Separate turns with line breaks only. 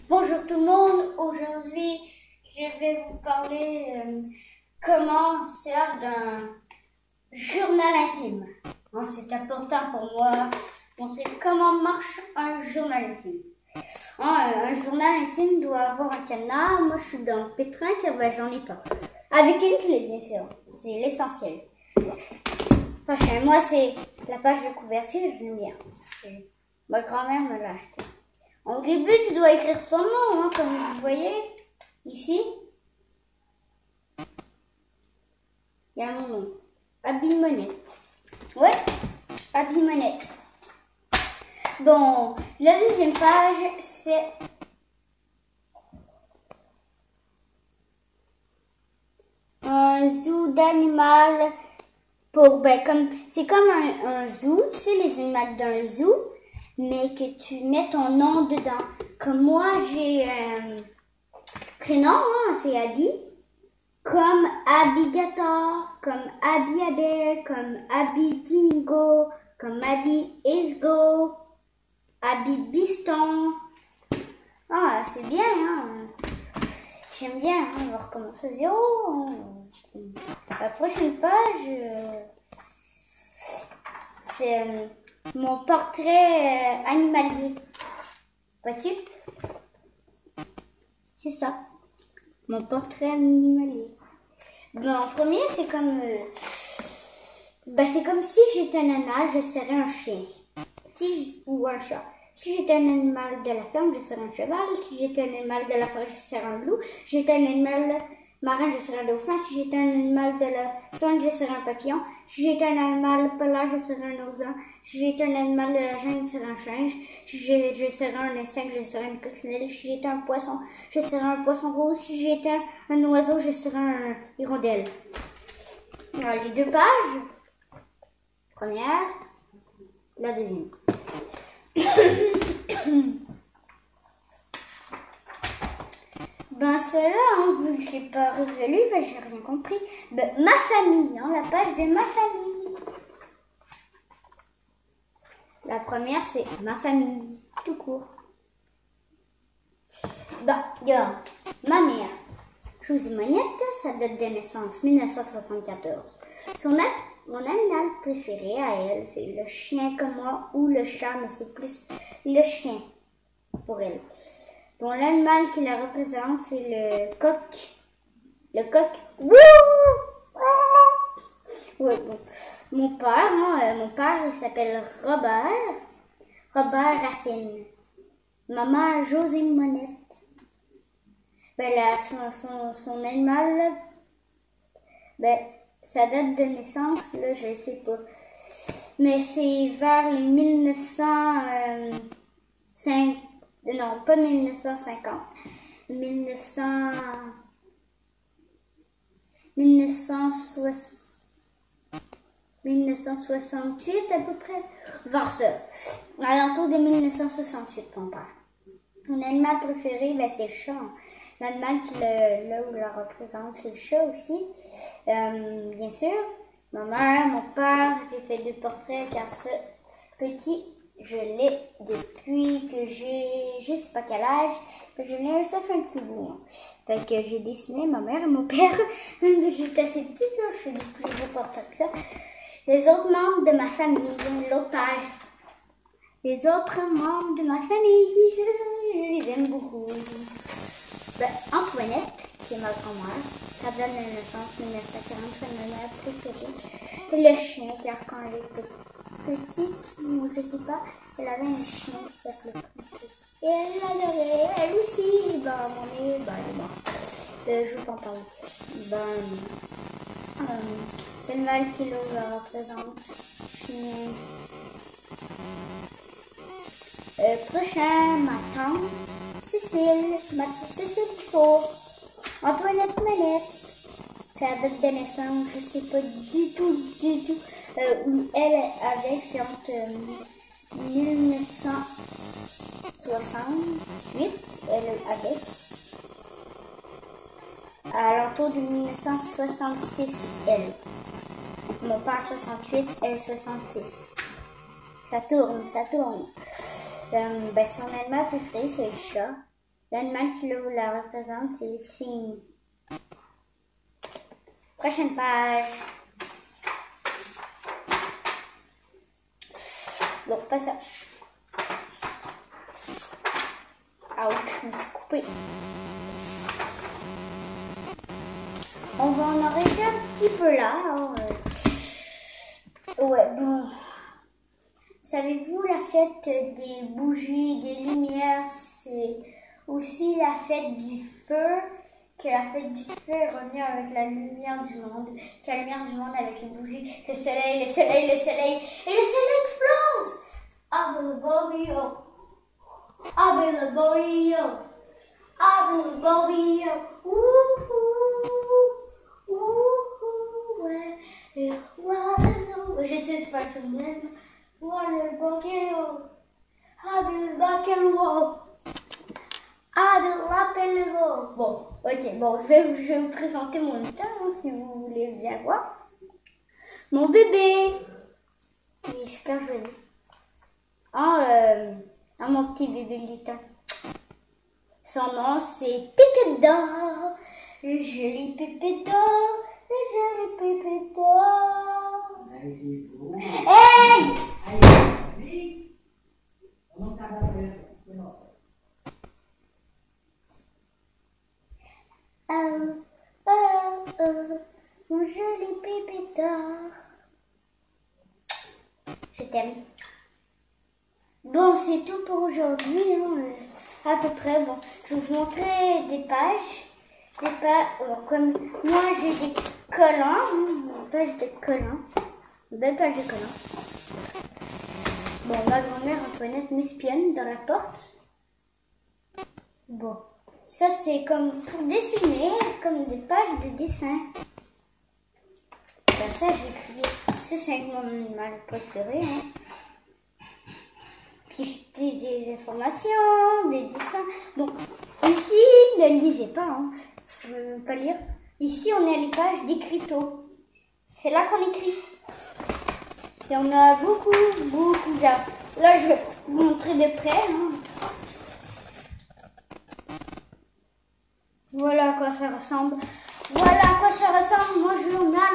Bonjour tout le monde, aujourd'hui je vais vous parler comment faire d'un journal intime. Bon, c'est important pour moi de montrer comment marche un journal intime. Un journal intime doit avoir un cadenas. Moi je suis dans le P5, ben, j'en ai pas. Avec une clé bien sûr, c'est l'essentiel. Enfin, moi c'est la page de couverture, j'aime bien. Ma grand-mère me l'a acheté. Au début, tu dois écrire ton nom, hein, comme vous voyez ici. Il y a mon nom. Abby Monette. Ouais, Abby Monette. Bon, la deuxième page, c'est un zoo d'animal pour, c'est comme un zoo, tu sais, les animaux d'un zoo, mais que tu mets ton nom dedans. Comme moi, j'ai prénom, hein, c'est Abby. Comme Abby Gator, comme Abby Abel, comme Abby Dingo, comme Abby Esgo, Abby Biston. Ah, c'est bien, hein. J'aime bien, hein. On va recommencer à zéro. La prochaine page, c'est mon portrait animalier. Vois-tu? C'est ça. Mon portrait animalier. Bon, en premier, c'est comme si j'étais un animal, je serais un chien. Ou un chat. Si j'étais un animal de la ferme, je serais un cheval. Si j'étais un animal de la forêt, je serais un loup. Si j'étais un animal marin, je serais un dauphin. Si j'étais un animal de la faune, je serais un papillon. Si j'étais un animal polar, je serais un ours blanc. Si j'étais un animal de la jungle, je serais un singe. Si je serais un insecte, je serais une coccinelle. Si j'étais un poisson, je serais un poisson rouge. Si j'étais un oiseau, je serais un hirondelle. Alors, les deux pages. Première, la deuxième. Cela, hein, vu que je l'ai pas résolu, j'ai rien compris. Ma famille, hein, la page de ma famille. La première, c'est ma famille, tout court. Regarde, ma mère, Josie Monette, sa date de naissance, 1974. Mon animal préféré à elle, c'est le chien comme moi ou le chat, mais c'est plus le chien pour elle. Bon, l'animal qui la représente, c'est le coq. Le coq. Ouais, bon. Mon père, il s'appelle Robert. Robert Racine. Maman, Josée Monette. Son animal, sa date de naissance, là, je ne sais pas. Mais c'est vers les 1905. Non, pas 1950. 1968 à peu près. Vers ça. À l'entour de 1968, mon père. Mon animal préféré, c'est le chat. L'animal qui le représente, c'est le chat aussi. Bien sûr. Ma mère, mon père, j'ai fait 2 portraits car ce petit, je l'ai depuis que je sais pas quel âge, que je l'ai, ça fait un petit bout. Hein. Fait que j'ai dessiné ma mère et mon père. J'étais assez petite, là, je fais des plus gros portraits que ça. Les autres membres de ma famille, l'autre page. Les autres membres de ma famille, je les aime beaucoup. Antoinette, qui est ma grand-mère, sa date de naissance 1940, c'est ma mère préférée. Et le chien, car quand elle était petite, ou je sais pas, elle avait un chien qui s'appelait Princesse. Et elle l'adorait, elle aussi. Mon nez, elle est morte. Je vais pas en parler. L'animal qui le représente, chien. Prochain, ma tante, Cécile Dufour, Antoinette Monette. Sa date de naissance, je sais pas du tout. Où elle avec, c'est entre 1968, elle avec. À l'entour de 1966, elle. Mon père 68, elle 66. Ça tourne. Son animal préféré, c'est le chat. L'animal qui le ou la représente, c'est le cygne. Prochaine page. Bon, pas ça. Ouch, je me suis coupée. On va en arrêter un petit peu là. Alors, ouais, bon. Savez-vous, la fête des bougies, des lumières, c'est aussi la fête du feu, que la fête du feu est revenue avec la lumière du monde. C'est la lumière du monde avec les bougies, le soleil, et le soleil explose! Abelborio, Abelborio, Abelborio, je sais, c'est pas le souvenir. Abelborio, Abelborio. Bon, ok, bon, je vais vous présenter mon lutin, hein, si vous voulez bien voir. Mon bébé, il est super joli. Mon petit bébé lutin. Son nom c'est Pépé d'or, le joli Pépé d'or, le joli Pépé d'or. Hey! Mon joli Pépé d'or. Je t'aime. Bon, c'est tout pour aujourd'hui, hein, à peu près. Bon, je vais vous montrer des pages. Comme moi, j'ai des collants. Une page de collants. Une belle page de collants. Bon, ma grand-mère Antoinette m'espionne dans la porte. Bon, ça c'est comme pour dessiner, comme des pages de dessin. Ben, ça, j'ai écrit. Ça, c'est avec mon animal préféré, hein. Des informations, des dessins. Bon, ici, ne le lisez pas, hein. Je ne veux pas lire. Ici, on est à les pages d'écriteau. C'est là qu'on écrit. Et on a beaucoup là. Là, je vais vous montrer de près, hein. Voilà à quoi ça ressemble. Voilà à quoi ça ressemble mon journal.